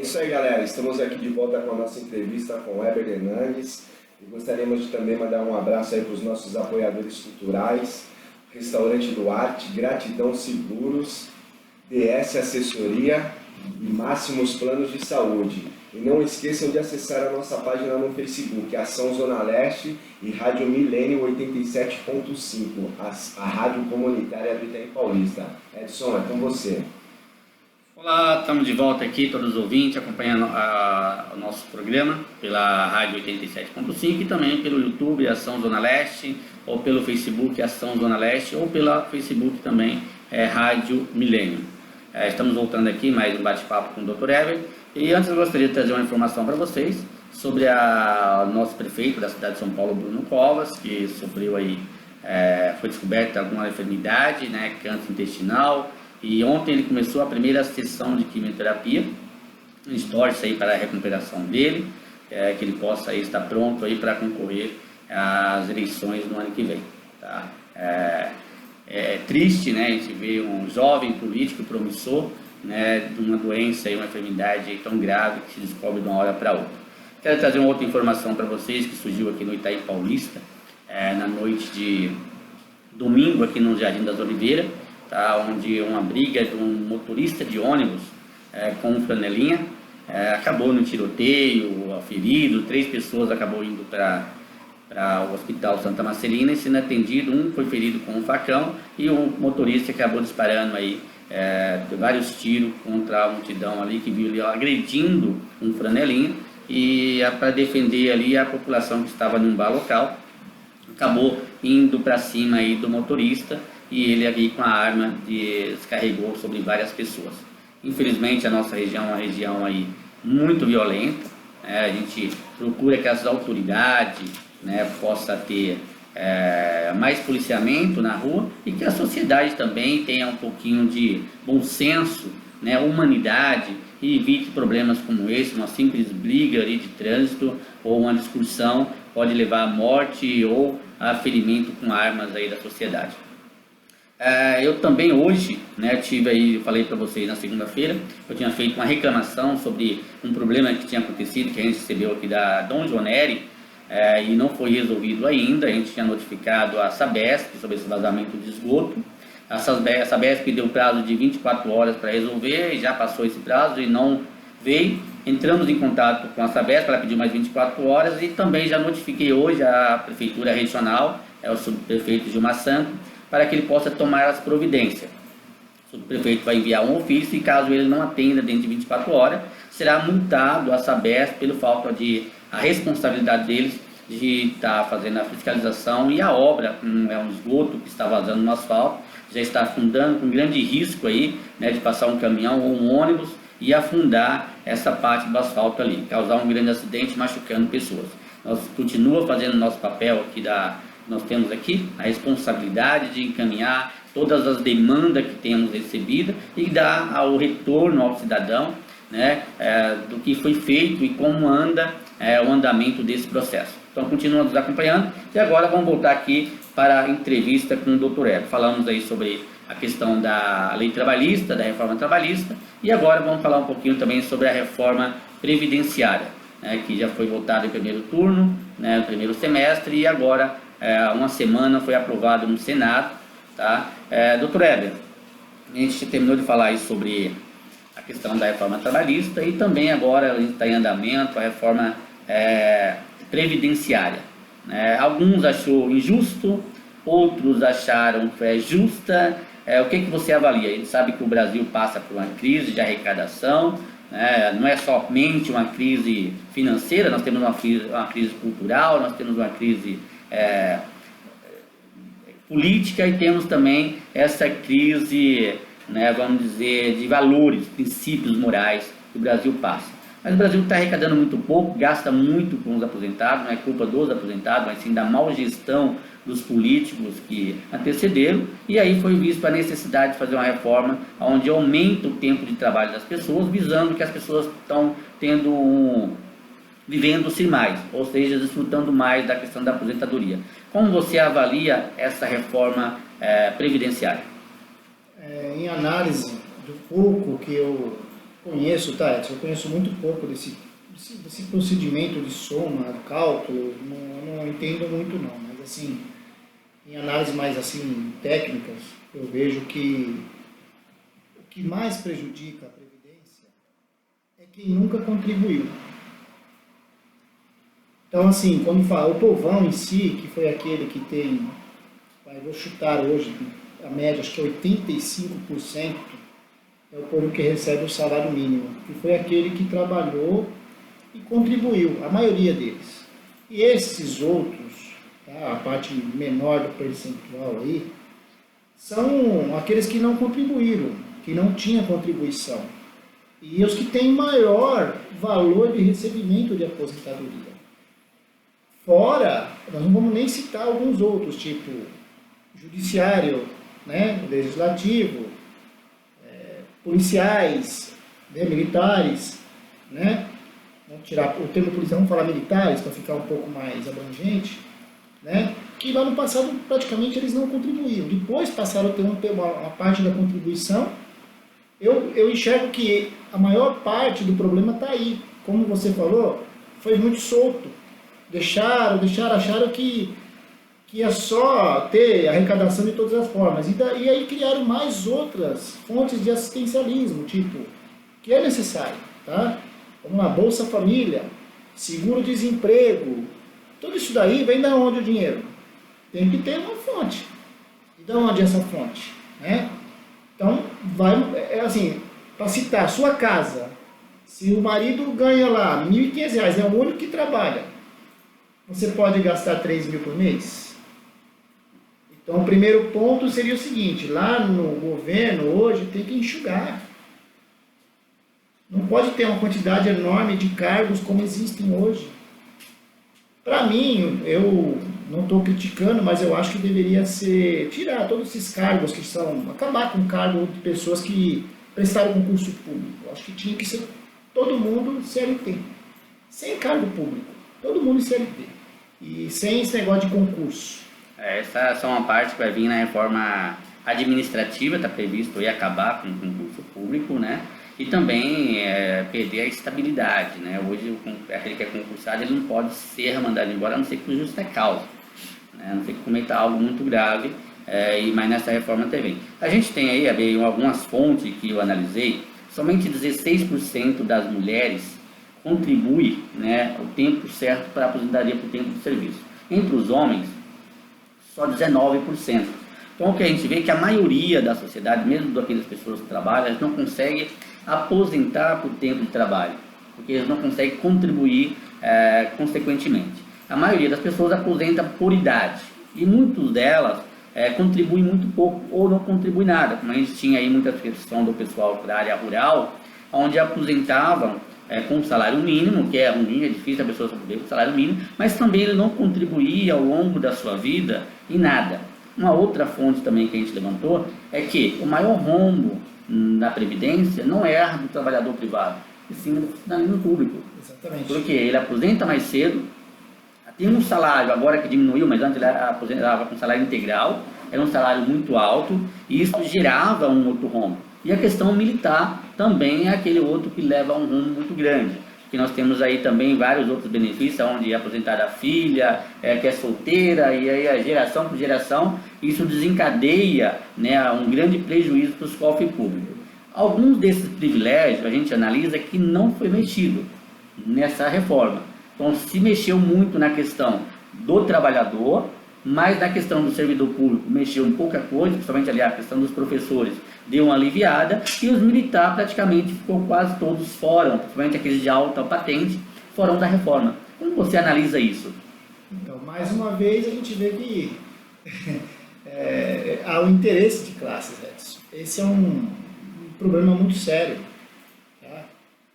É isso aí, galera. Estamos aqui de volta com a nossa entrevista com o Heber Hernandes e gostaríamos de também mandar um abraço aí para os nossos apoiadores culturais, Restaurante Duarte, Gratidão Seguros, DS Assessoria e Máximos Planos de Saúde. E não esqueçam de acessar a nossa página no Facebook, Ação Zona Leste e Rádio Milênio 87.5, a rádio comunitária do Itaim Paulista. Edson, é com você. Olá, estamos de volta aqui, todos os ouvintes, acompanhando o nosso programa pela Rádio 87.5 e também pelo YouTube Ação Zona Leste, ou pelo Facebook Ação Zona Leste, ou pela Facebook também Rádio Milênio. Estamos voltando aqui, mais um bate-papo com o Dr. Heber. E antes eu gostaria de trazer uma informação para vocês sobre o nosso prefeito da cidade de São Paulo, Bruno Covas, que sofreu aí, foi descoberta alguma enfermidade, né, câncer intestinal. E ontem ele começou a primeira sessão de quimioterapia. A gente torce aí para a recuperação dele, que ele possa aí estar pronto aí para concorrer às eleições no ano que vem. Tá? É triste, né? A gente vê um jovem político promissor, né, de uma doença e uma enfermidade tão grave que se descobre de uma hora para outra. Quero trazer uma outra informação para vocês que surgiu aqui no Itaim Paulista, na noite de domingo aqui no Jardim das Oliveiras. Tá, onde uma briga de um motorista de ônibus com um flanelinha acabou no tiroteio, ferido, 3 pessoas acabou indo para o Hospital Santa Marcelina e sendo atendido, um foi ferido com um facão e o motorista acabou disparando aí vários tiros contra a multidão ali que viu ali agredindo um flanelinha e para defender ali a população que estava num bar local, acabou indo para cima aí do motorista. E ele ali com a arma descarregou sobre várias pessoas. Infelizmente a nossa região é uma região aí muito violenta, a gente procura que as autoridades, né, possa ter mais policiamento na rua e que a sociedade também tenha um pouquinho de bom senso, né, humanidade e evite problemas como esse. Uma simples briga ali de trânsito ou uma discussão pode levar à morte ou a ferimento com armas aí da sociedade. Eu também hoje, né, falei para vocês na segunda-feira, eu tinha feito uma reclamação sobre um problema que tinha acontecido, que a gente recebeu aqui da Dom Joneri, e não foi resolvido ainda. A gente tinha notificado a Sabesp sobre esse vazamento de esgoto. A Sabesp deu prazo de 24 horas para resolver, e já passou esse prazo e não veio. Entramos em contato com a Sabesp, ela pediu mais 24 horas e também já notifiquei hoje a Prefeitura Regional, o subprefeito Gilmar Santos, para que ele possa tomar as providências. O subprefeito vai enviar um ofício e caso ele não atenda dentro de 24 horas, será multado a Sabesp pelo falta de a responsabilidade deles de estar fazendo a fiscalização e a obra, é um esgoto que está vazando no asfalto, já está afundando com grande risco aí, né, de passar um caminhão ou um ônibus e afundar essa parte do asfalto ali, causar um grande acidente machucando pessoas. Nós continuamos fazendo nosso papel aqui nós temos aqui a responsabilidade de encaminhar todas as demandas que temos recebidas e dar o retorno ao cidadão, né, do que foi feito e como anda o andamento desse processo. Então continuamos nos acompanhando e agora vamos voltar aqui para a entrevista com o Dr. Heber. Falamos aí sobre a questão da lei trabalhista, da reforma trabalhista, e agora vamos falar um pouquinho também sobre a reforma previdenciária, né, que já foi votada em primeiro turno, né, no primeiro semestre, e agora uma semana foi aprovado no Senado. Tá? Dr. Heber, a gente terminou de falar aí sobre a questão da reforma trabalhista e também agora está em andamento a reforma previdenciária. Alguns achou injusto, outros acharam que é justa. O que você avalia? A gente sabe que o Brasil passa por uma crise de arrecadação, não é somente uma crise financeira, nós temos uma crise cultural, nós temos uma crise política e temos também essa crise, né, vamos dizer, de valores, princípios morais que o Brasil passa. Mas o Brasil está arrecadando muito pouco, gasta muito com os aposentados, não é culpa dos aposentados, mas sim da mal gestão dos políticos que antecederam, e aí foi visto a necessidade de fazer uma reforma onde aumenta o tempo de trabalho das pessoas, visando que as pessoas estão vivendo-se mais, ou seja, desfrutando mais da questão da aposentadoria. Como você avalia essa reforma previdenciária? Em análise do pouco que eu Conheço, tá, Edson, eu conheço muito pouco desse procedimento de soma, cálculo, não entendo muito não, mas assim, em análise mais assim, técnicas, eu vejo que o que mais prejudica a Previdência é quem nunca contribuiu. Então, assim, quando fala o povão em si, que foi aquele que tem, vou chutar hoje, a média, acho que é 85%, é o povo que recebe o salário mínimo, que foi aquele que trabalhou e contribuiu, a maioria deles. E esses outros, tá, a parte menor do percentual aí, são aqueles que não contribuíram, que não tinham contribuição. E os que têm maior valor de recebimento de aposentadoria. Fora, nós não vamos nem citar alguns outros, tipo judiciário, né, legislativo, policiais, né, militares, né, vamos tirar o termo policial, vamos falar militares para ficar um pouco mais abrangente, né, que lá no passado praticamente eles não contribuíam. Depois passaram a ter uma parte da contribuição. Eu enxergo que a maior parte do problema está aí. Como você falou, foi muito solto. Acharam que ia só ter arrecadação de todas as formas. E aí criaram mais outras fontes de assistencialismo, tipo, que é necessário, tá? Vamos lá, Bolsa Família, seguro-desemprego, tudo isso daí vem da onde o dinheiro? Tem que ter uma fonte. E da onde é essa fonte? Né? Então, assim, para citar, sua casa, se o marido ganha lá R$1.500, é o único que trabalha, você pode gastar 3 mil por mês? Então, o primeiro ponto seria o seguinte, lá no governo hoje tem que enxugar. Não pode ter uma quantidade enorme de cargos como existem hoje. Para mim, eu não estou criticando, mas eu acho que deveria ser tirar todos esses cargos que são, acabar com o cargo de pessoas que prestaram concurso público. Eu acho que tinha que ser todo mundo CLT, sem cargo público, todo mundo CLT, e sem esse negócio de concurso. Essa é só uma parte que vai vir na reforma administrativa, está previsto aí acabar com o concurso público, né? E também perder a estabilidade, né? Hoje aquele que é concursado ele não pode ser mandado embora, a não ser que por justa causa, né? A não ser que cometa algo muito grave, mas nessa reforma também. A gente tem aí algumas fontes que eu analisei, somente 16% das mulheres contribui, né, o tempo certo para a aposentadoria por tempo de serviço. Entre os homens, só 19%. Então o que a gente vê é que a maioria da sociedade, mesmo daquelas pessoas que trabalham, elas não conseguem aposentar por tempo de trabalho, porque eles não conseguem contribuir consequentemente. A maioria das pessoas aposenta por idade, e muitas delas contribuem muito pouco ou não contribuem nada, como a gente tinha aí muita questão do pessoal da área rural, onde aposentavam com salário mínimo, que é ruim, é difícil a pessoa sobreviver com salário mínimo, mas também ele não contribuía ao longo da sua vida em nada. Uma outra fonte também que a gente levantou é que o maior rombo na Previdência não é do trabalhador privado, e sim do funcionalismo público. Exatamente. Porque ele aposenta mais cedo, tem um salário agora que diminuiu, mas antes ele aposentava com salário integral, era um salário muito alto, e isso gerava um outro rombo. E a questão militar também é aquele outro que leva a um rumo muito grande. Que nós temos aí também vários outros benefícios, onde é aposentada a filha, que é solteira, e aí a geração por geração, isso desencadeia, né, um grande prejuízo para os cofres públicos. Alguns desses privilégios a gente analisa que não foi mexido nessa reforma. Então se mexeu muito na questão do trabalhador, mas na questão do servidor público mexeu em pouca coisa, principalmente ali a questão dos professores deu uma aliviada, e os militares praticamente ficou quase todos fora, principalmente aqueles de alta patente, fora da reforma. Como você analisa isso? Então, mais uma vez a gente vê que há um interesse de classes, Edson. Esse é um problema muito sério. Tá?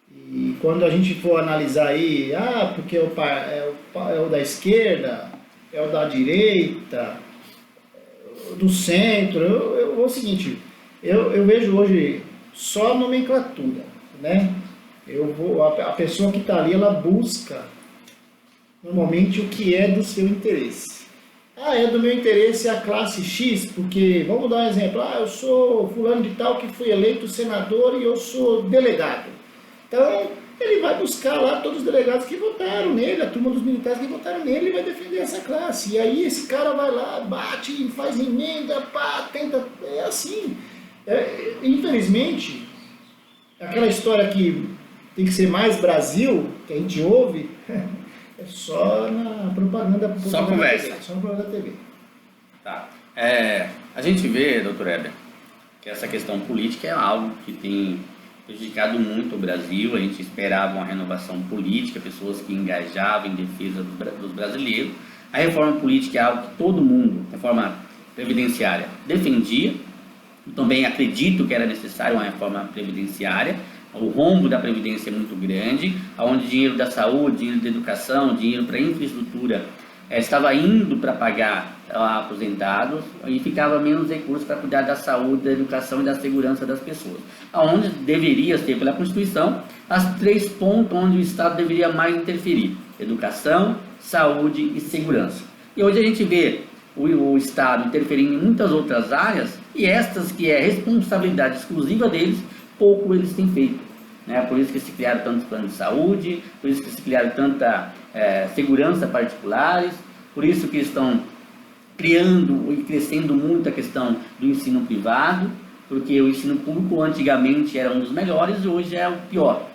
E quando a gente for analisar aí, porque é o da esquerda, é o da direita, do centro, é o seguinte, eu vejo hoje só nomenclatura, né? A pessoa que está ali, ela busca normalmente o que é do seu interesse. é do meu interesse a classe X, porque, vamos dar um exemplo, eu sou fulano de tal que fui eleito senador e eu sou delegado. Então, ele vai buscar lá todos os delegados que votaram nele, a turma dos militares que votaram nele, e vai defender essa classe. E aí esse cara vai lá, bate, faz emenda, tenta... É assim. Infelizmente, aquela história que tem que ser mais Brasil, que a gente ouve, é só na propaganda. Só conversa. TV, só na propaganda da TV. Tá. A gente vê, doutor Heber, que essa questão política é algo que tem prejudicado muito o Brasil. A gente esperava uma renovação política, pessoas que engajavam em defesa dos brasileiros. A reforma política é algo que todo mundo, reforma previdenciária, defendia. Eu também acredito que era necessário uma reforma previdenciária. O rombo da Previdência é muito grande, onde dinheiro da saúde, dinheiro da educação, dinheiro para infraestrutura estava indo para pagar aposentados e ficava menos recursos para cuidar da saúde, da educação e da segurança das pessoas. Onde deveria ser, pela Constituição, as 3 pontos onde o Estado deveria mais interferir: educação, saúde e segurança. E hoje a gente vê o Estado interferindo em muitas outras áreas, e estas que é responsabilidade exclusiva deles, pouco eles têm feito. Por isso que se criaram tantos planos de saúde, por isso que se criaram tanta segurança particulares, por isso que estão criando e crescendo muito a questão do ensino privado, porque o ensino público antigamente era um dos melhores e hoje é o pior.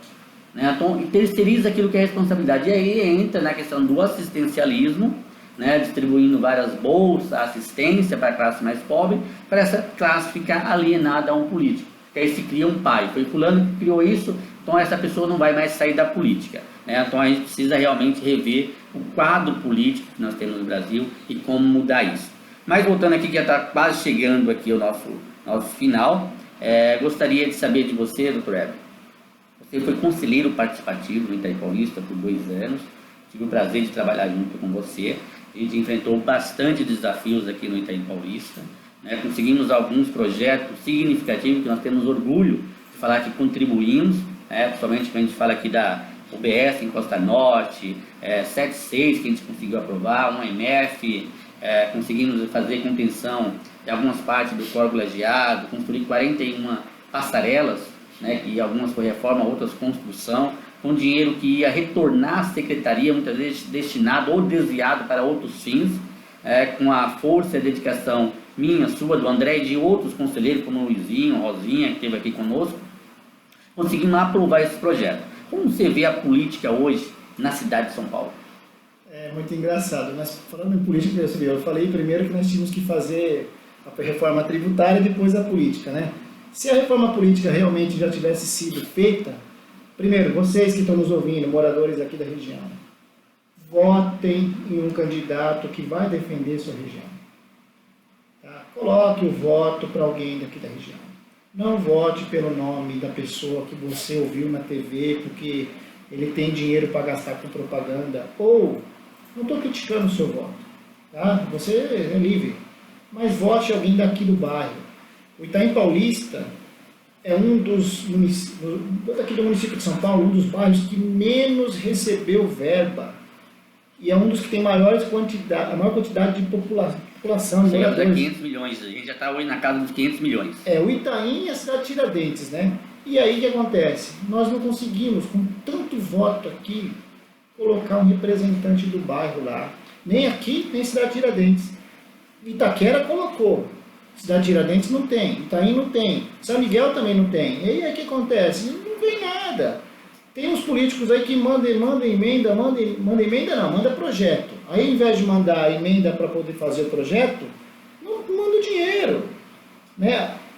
Então, e terceiriza aquilo que é responsabilidade. E aí entra na questão do assistencialismo, distribuindo várias bolsas, assistência para a classe mais pobre, para essa classe ficar alienada a um político. Que aí se cria um pai, foi fulano que criou isso, então essa pessoa não vai mais sair da política. Então a gente precisa realmente rever o quadro político que nós temos no Brasil e como mudar isso. Mas voltando aqui, que já está quase chegando aqui o nosso final, gostaria de saber de você, doutor Heber. Você foi conselheiro participativo no Itaim Paulista por 2 anos, tive o prazer de trabalhar junto com você, a gente enfrentou bastante desafios aqui no Itaim Paulista. Conseguimos alguns projetos significativos que nós temos orgulho de falar que contribuímos, principalmente quando a gente fala aqui da UBS em Costa Norte, 76 que a gente conseguiu aprovar, um MF, conseguimos fazer contenção de algumas partes do corpo colegiado, construir 41 passarelas, que algumas foi reforma, outras construção, com dinheiro que ia retornar à secretaria, muitas vezes destinado ou desviado para outros fins, com a força e a dedicação minha, sua, do André e de outros conselheiros, como o Luizinho, Rosinha, que esteve aqui conosco, conseguimos aprovar esse projeto. Como você vê a política hoje na cidade de São Paulo? É muito engraçado. Mas falando em política, eu falei primeiro que nós tínhamos que fazer a reforma tributária e depois a política, Se a reforma política realmente já tivesse sido feita, primeiro, vocês que estão nos ouvindo, moradores aqui da região, votem em um candidato que vai defender sua região. Coloque o voto para alguém daqui da região. Não vote pelo nome da pessoa que você ouviu na TV, porque ele tem dinheiro para gastar com propaganda. Ou, não estou criticando o seu voto, você é livre, mas vote alguém daqui do bairro. O Itaim Paulista é um dos municípios, daqui do município de São Paulo, um dos bairros que menos recebeu verba. E é um dos que tem a maior quantidade de população. Chega a 500 milhões, a gente já está hoje na casa dos 500 milhões. O Itaim e a cidade de Tiradentes, E aí o que acontece? Nós não conseguimos, com tanto voto aqui, colocar um representante do bairro lá. Nem aqui, nem cidade de Tiradentes. Itaquera colocou. Cidade de Tiradentes não tem, Itaim não tem, São Miguel também não tem. E aí o que acontece? Não vem nada. Tem uns políticos aí que mandam emenda, manda projeto. Aí, ao invés de mandar emenda para poder fazer o projeto, não manda o dinheiro.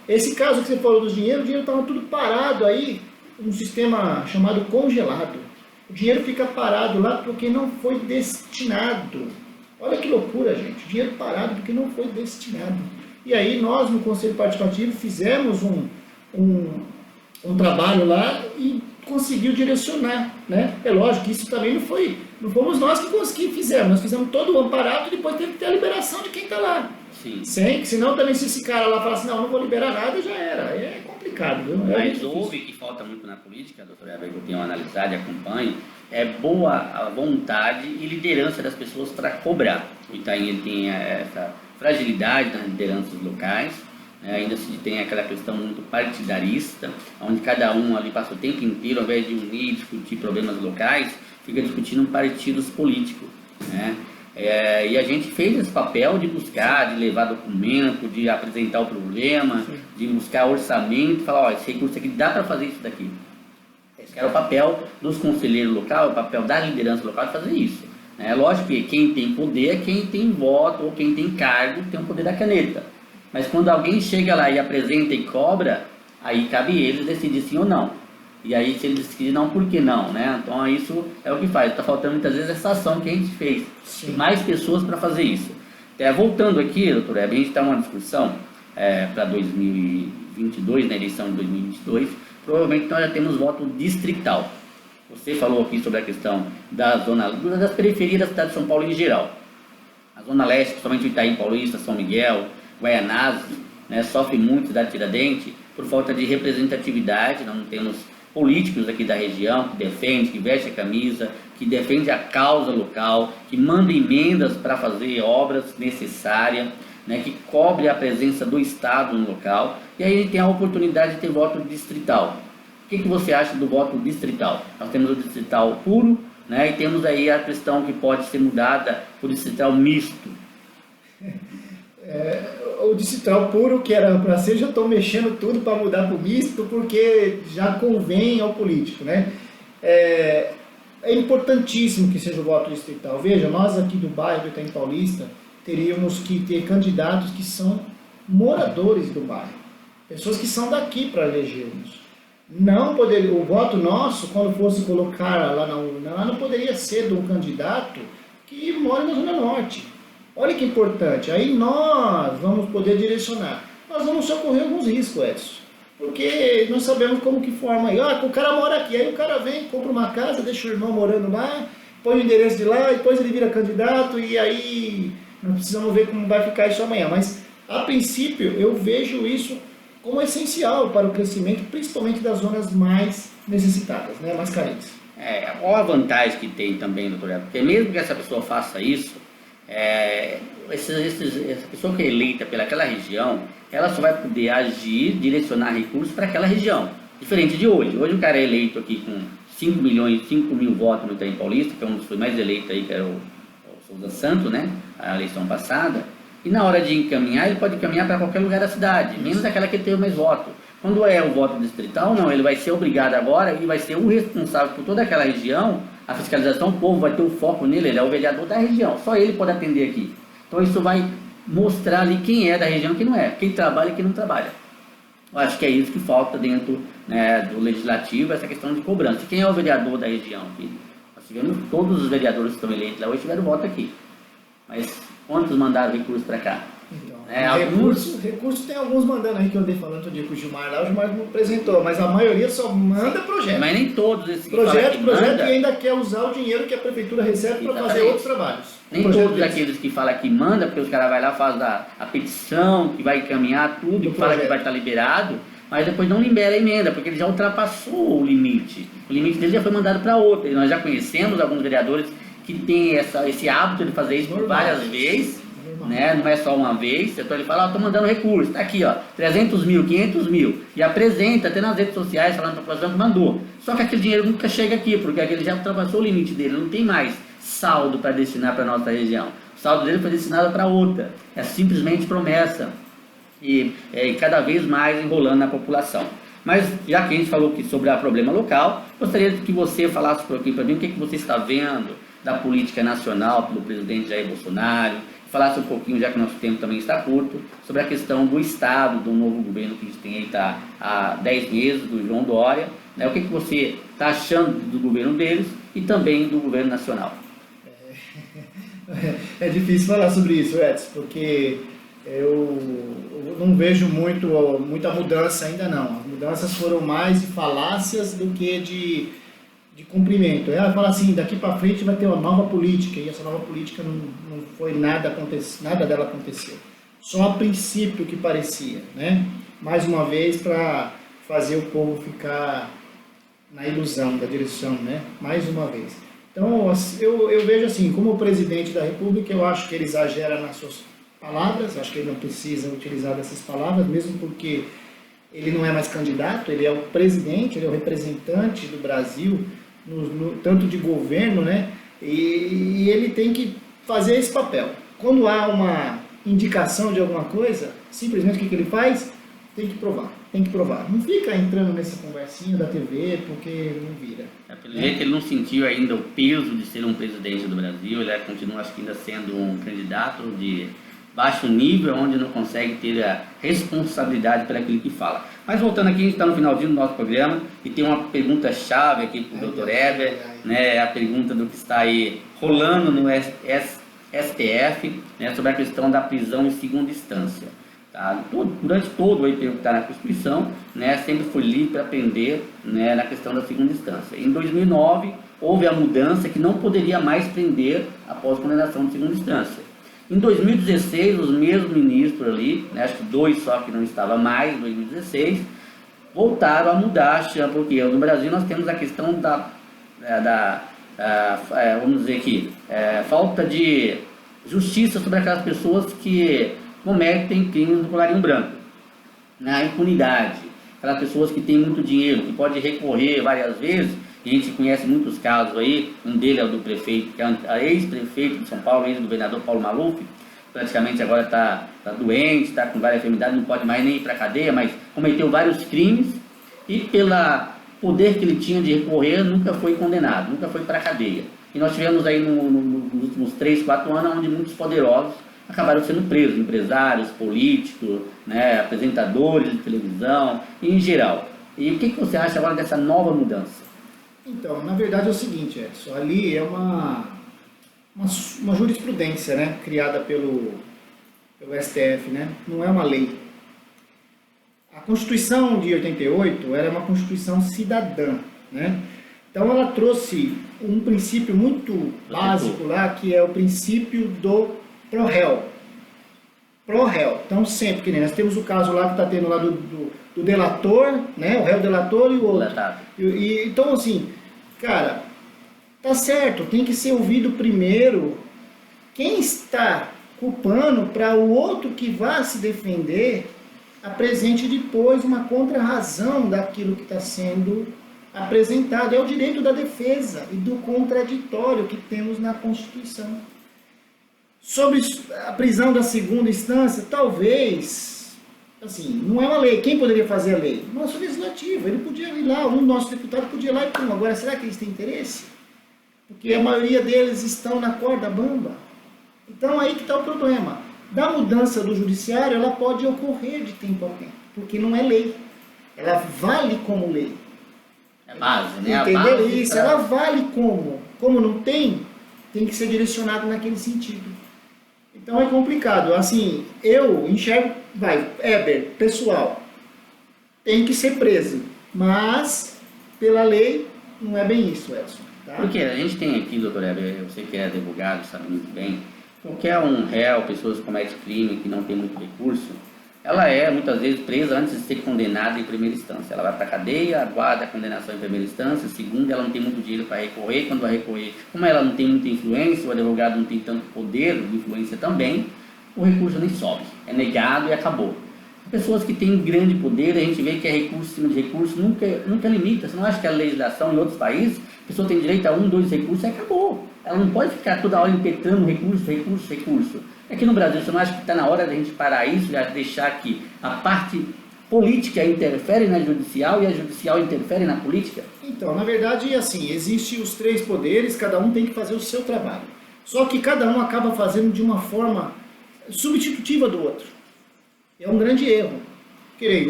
Esse caso que você falou do dinheiro, o dinheiro estava tudo parado aí, um sistema chamado congelado. O dinheiro fica parado lá porque não foi destinado. Olha que loucura, gente. O dinheiro parado porque não foi destinado. E aí nós, no Conselho Participativo, fizemos um trabalho lá e conseguiu direcionar, É lógico que isso também não fomos nós que fizemos, nós fizemos todo o amparado e depois teve que ter a liberação de quem está lá. Sim. Senão também se esse cara lá falasse, não vou liberar nada, já era, é complicado. complicado, viu? Mas houve, que falta muito na política, doutor Heber, que eu tenho analisado e acompanho, é boa a vontade e liderança das pessoas para cobrar. O Itaim ele tem essa fragilidade nas lideranças locais, né? Ainda se tem aquela questão muito partidarista, onde cada um ali passa o tempo inteiro, ao invés de unir e discutir problemas locais, fica discutindo partidos políticos, né? E a gente fez esse papel de buscar, de levar documento, de apresentar o problema, de buscar orçamento, falar, ó, esse recurso aqui dá para fazer isso daqui. Esse era o papel dos conselheiros locais, o papel da liderança local de fazer isso. É lógico que quem tem poder, quem tem voto ou quem tem cargo, tem o poder da caneta. Mas quando alguém chega lá e apresenta e cobra, aí cabe eles decidir sim ou não. E aí, se ele decidir não, por que não, né? Então, isso é o que faz. Está faltando muitas vezes essa ação que a gente fez. Sim. Mais pessoas para fazer isso. Voltando aqui, doutor Heber, a gente está numa discussão para 2022, na eleição de 2022. Provavelmente nós já temos voto distrital. Você falou aqui sobre a questão das periferias da cidade de São Paulo em geral. A Zona Leste, principalmente o Itaim Paulista, São Miguel, Guaianazes, né, sofre muito da Tiradentes por falta de representatividade. Nós não temos políticos aqui da região que defende, que veste a camisa, que defende a causa local, que manda emendas para fazer obras necessárias, né, que cobre a presença do Estado no local. E aí a gente tem a oportunidade de ter voto distrital. O que você acha do voto distrital? Nós temos o distrital puro, né, e temos aí a questão que pode ser mudada por distrital misto. O distrital puro, que era para ser, já estão mexendo tudo para mudar para o misto, porque já convém ao político, né? É importantíssimo que seja o voto distrital. Veja, nós aqui do bairro do Itaim Paulista teríamos que ter candidatos que são moradores do bairro, pessoas que são daqui para elegermos. Não poderia, o voto nosso, quando fosse colocar lá na urna, não poderia ser de um candidato que mora na Zona Norte. Olha que importante, aí nós vamos poder direcionar. Nós vamos socorrer alguns riscos, Edson, porque nós sabemos como que forma aí. O cara mora aqui, aí o cara vem, compra uma casa, deixa o irmão morando lá, põe o endereço de lá, depois ele vira candidato, e aí nós precisamos ver como vai ficar isso amanhã. Mas, a princípio, eu vejo isso como essencial para o crescimento, principalmente das zonas mais necessitadas, né, mais carentes. Qual a vantagem que tem também, doutor Heber? Porque mesmo que essa pessoa faça isso, essa pessoa que é eleita pelaquela região, ela só vai poder agir, direcionar recursos para aquela região. Diferente de hoje. Hoje o cara é eleito aqui com 5 mil votos no Itaim Paulista, que é um dos que foi mais eleito aí, que era o Souza Santos, né? A eleição passada. E na hora de encaminhar, ele pode encaminhar para qualquer lugar da cidade, menos aquela que teve mais voto. Quando é o voto distrital, não, ele vai ser obrigado agora e vai ser o responsável por toda aquela região. A fiscalização, o povo vai ter o foco nele, ele é o vereador da região, só ele pode atender aqui. Então isso vai mostrar ali quem é da região e quem não é, quem trabalha e quem não trabalha. Eu acho que é isso que falta dentro, né, do legislativo, essa questão de cobrança. Quem é o vereador da região aqui? Nós tivemos, todos os vereadores que estão eleitos lá hoje tiveram voto aqui. Mas quantos mandaram recurso para cá? Então, recurso tem alguns mandando aí, que eu andei falando outro dia com o Gilmar lá, o Gilmar não apresentou, mas a maioria só manda projeto. Mas nem todos esses projeto manda, e ainda quer usar o dinheiro que a prefeitura recebe para fazer outros trabalhos. Nem todos aqueles que falam que manda, porque os caras vão lá, fazem a petição, que vai encaminhar tudo, que fala que vai estar liberado, mas depois não libera a emenda, porque ele já ultrapassou o limite. O limite dele já foi mandado para outro. E nós já conhecemos alguns vereadores que têm esse hábito de fazer isso por várias vezes, né? Não é só uma vez. Então ele fala, estou mandando recurso, está aqui, 300 mil, 500 mil, e apresenta até nas redes sociais falando para a população que mandou. Só que aquele dinheiro nunca chega aqui, porque aquele já ultrapassou o limite dele, não tem mais saldo para destinar para a nossa região. O saldo dele foi destinado para outra, é simplesmente promessa, e cada vez mais enrolando na população. Mas já que a gente falou aqui sobre o problema local, gostaria que você falasse por aqui para mim o que você está vendo da política nacional pelo presidente Jair Bolsonaro, falasse um pouquinho, já que nosso tempo também está curto, sobre a questão do Estado, do novo governo que a gente tem aí há 10 meses, do João Dória, né? O que você está achando do governo deles e também do governo nacional? É difícil falar sobre isso, Edson, porque eu não vejo muita mudança ainda não. As mudanças foram mais de falácias do que de cumprimento. Ela fala assim, daqui para frente vai ter uma nova política, e essa nova política não foi nada dela aconteceu. Só a princípio que parecia, né? Mais uma vez para fazer o povo ficar na ilusão da direção, né? Mais uma vez. Então, eu vejo assim, como presidente da República, eu acho que ele exagera nas suas palavras, acho que ele não precisa utilizar dessas palavras, mesmo porque ele não é mais candidato, ele é o presidente, ele é o representante do Brasil, tanto de governo, né? E ele tem que fazer esse papel. Quando há uma indicação de alguma coisa, simplesmente o que ele faz? Tem que provar, tem que provar. Não fica entrando nessa conversinha da TV, porque não vira. Pelo jeito ele não sentiu ainda o peso de ser um presidente do Brasil, ele continua, acho que ainda sendo um candidato de baixo nível, onde não consegue ter a responsabilidade por aquilo que fala. Mas voltando aqui, a gente está no finalzinho do nosso programa e tem uma pergunta-chave aqui para o Dr. Heber, né, a pergunta do que está aí rolando no STF, né, sobre a questão da prisão em segunda instância. Tá? Durante todo o período que está na Constituição, né, sempre foi livre para prender, né, na questão da segunda instância. Em 2009, houve a mudança que não poderia mais prender após condenação de segunda instância. Em 2016, os mesmos ministros ali, né, acho que 2 só que não estava mais, em 2016, voltaram a mudar, porque no Brasil nós temos a questão vamos dizer aqui, falta de justiça sobre aquelas pessoas que cometem crimes no colarinho branco, na impunidade, aquelas pessoas que têm muito dinheiro, que pode recorrer várias vezes. A gente conhece muitos casos aí, um deles é o do prefeito, que é ex-prefeito de São Paulo, ex-governador Paulo Maluf, praticamente agora está doente, está com várias enfermidades, não pode mais nem ir para a cadeia, mas cometeu vários crimes e pelo poder que ele tinha de recorrer, nunca foi condenado, nunca foi para a cadeia. E nós tivemos aí nos últimos 3, 4 anos, onde muitos poderosos acabaram sendo presos, empresários, políticos, né, apresentadores de televisão, em geral. E o que você acha agora dessa nova mudança? Então, na verdade é o seguinte, Edson, ali é uma jurisprudência, né, criada pelo STF, né, não é uma lei. A Constituição de 88 era uma Constituição cidadã, né, então ela trouxe um princípio muito básico lá, que é o princípio do pro réu. Então sempre, que nem nós temos o caso lá que está tendo lá do delator, né, o réu delator e o outro. Então assim, cara, tá certo, tem que ser ouvido primeiro quem está culpando, para o outro que vá se defender apresente depois uma contra-razão daquilo que está sendo apresentado. É o direito da defesa e do contraditório que temos na Constituição. Sobre a prisão da segunda instância, talvez, assim, não é uma lei. Quem poderia fazer a lei? Nosso legislativo. Ele podia ir lá, um nosso deputado podia ir lá e pum. Agora, será que eles têm interesse? Porque a maioria deles estão na corda bamba. Então, aí que está o problema. Da mudança do judiciário, ela pode ocorrer de tempo a tempo, porque não é lei. Ela vale como lei. É base, né? Entendeu isso? Ela vale como. Como não tem que ser direcionado naquele sentido. Então é complicado. Assim, eu enxergo, Heber, pessoal, tem que ser preso. Mas, pela lei, não é bem isso, Edson. Tá? Porque a gente tem aqui, doutor Heber, você que é advogado, sabe muito bem, qualquer um réu, pessoas que cometem crime, que não tem muito recurso, ela é muitas vezes presa antes de ser condenada em primeira instância. Ela vai para a cadeia, aguarda a condenação em primeira instância, segunda, ela não tem muito dinheiro para recorrer. Quando vai recorrer, como ela não tem muita influência, o advogado não tem tanto poder de influência também, o recurso nem sobe, é negado e acabou. Pessoas que têm grande poder, a gente vê que é recurso em cima de recurso, nunca limita. Você não acha que a legislação em outros países, a pessoa tem direito a 1, 2 recursos e acabou. Ela não pode ficar toda hora impetrando recurso. Aqui no Brasil, você não acha que está na hora da gente parar isso, já deixar que a parte política interfere na judicial e a judicial interfere na política? Então, na verdade, assim, existem os 3 poderes, cada um tem que fazer o seu trabalho. Só que cada um acaba fazendo de uma forma substitutiva do outro. É um grande erro.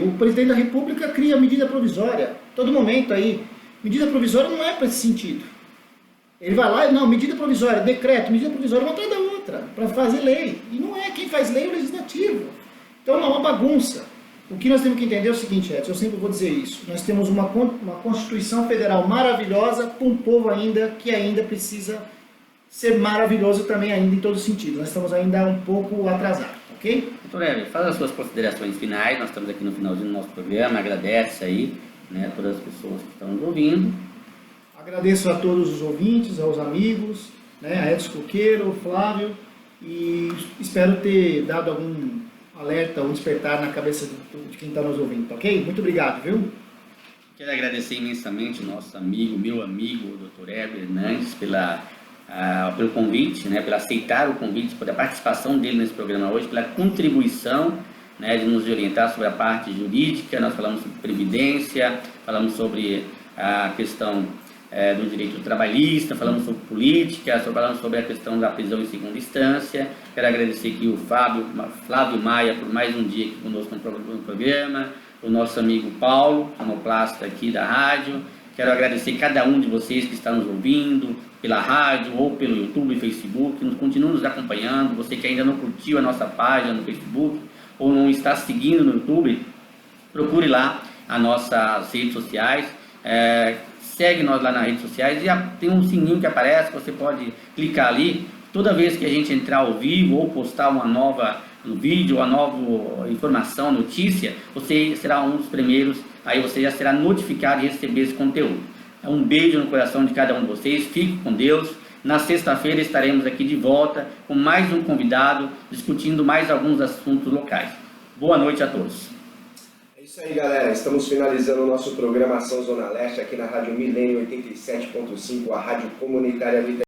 O presidente da República cria medida provisória, todo momento aí. Medida provisória não é para esse sentido. Ele vai lá e, não, medida provisória, decreto, medida provisória, uma atrás da outra, para fazer lei. E não é quem faz lei, é o legislativo. Então é uma bagunça. O que nós temos que entender é o seguinte, Edson, eu sempre vou dizer isso. Nós temos uma Constituição Federal maravilhosa, para um povo ainda que ainda precisa ser maravilhoso também ainda em todo sentido. Nós estamos ainda um pouco atrasados. ok? Doutor Heber, faz as suas considerações finais, nós estamos aqui no finalzinho do nosso programa, agradece aí, né, todas as pessoas que estão nos ouvindo. Agradeço a todos os ouvintes, aos amigos, né, a Edson Coqueiro, o Flávio, e espero ter dado algum alerta ou despertar na cabeça de quem está nos ouvindo, tá ok? Muito obrigado, viu? Quero agradecer imensamente o nosso amigo, meu amigo, o Dr. Heber Hernandes, pelo convite, né, pelo aceitar o convite, pela participação dele nesse programa hoje, pela contribuição, né, de nos orientar sobre a parte jurídica. Nós falamos sobre previdência, falamos sobre a questão do direito trabalhista, falamos sobre política, falamos sobre a questão da prisão em segunda instância. Quero agradecer aqui o Flávio Maia por mais um dia aqui conosco no programa, o nosso amigo Paulo, sonoplasta aqui da rádio. Quero agradecer cada um de vocês que está nos ouvindo pela rádio ou pelo YouTube e Facebook, continue nos acompanhando. Você que ainda não curtiu a nossa página no Facebook ou não está seguindo no YouTube, procure lá as nossas redes sociais, segue nós lá nas redes sociais e tem um sininho que aparece, você pode clicar ali. Toda vez que a gente entrar ao vivo ou postar uma nova vídeo, uma nova informação, notícia, você será um dos primeiros, aí você já será notificado de receber esse conteúdo. Um beijo no coração de cada um de vocês, fique com Deus. Na sexta-feira estaremos aqui de volta com mais um convidado, discutindo mais alguns assuntos locais. Boa noite a todos. É isso aí, galera. Estamos finalizando o nosso programa Ação Zona Leste aqui na Rádio Milênio 87.5, a rádio comunitária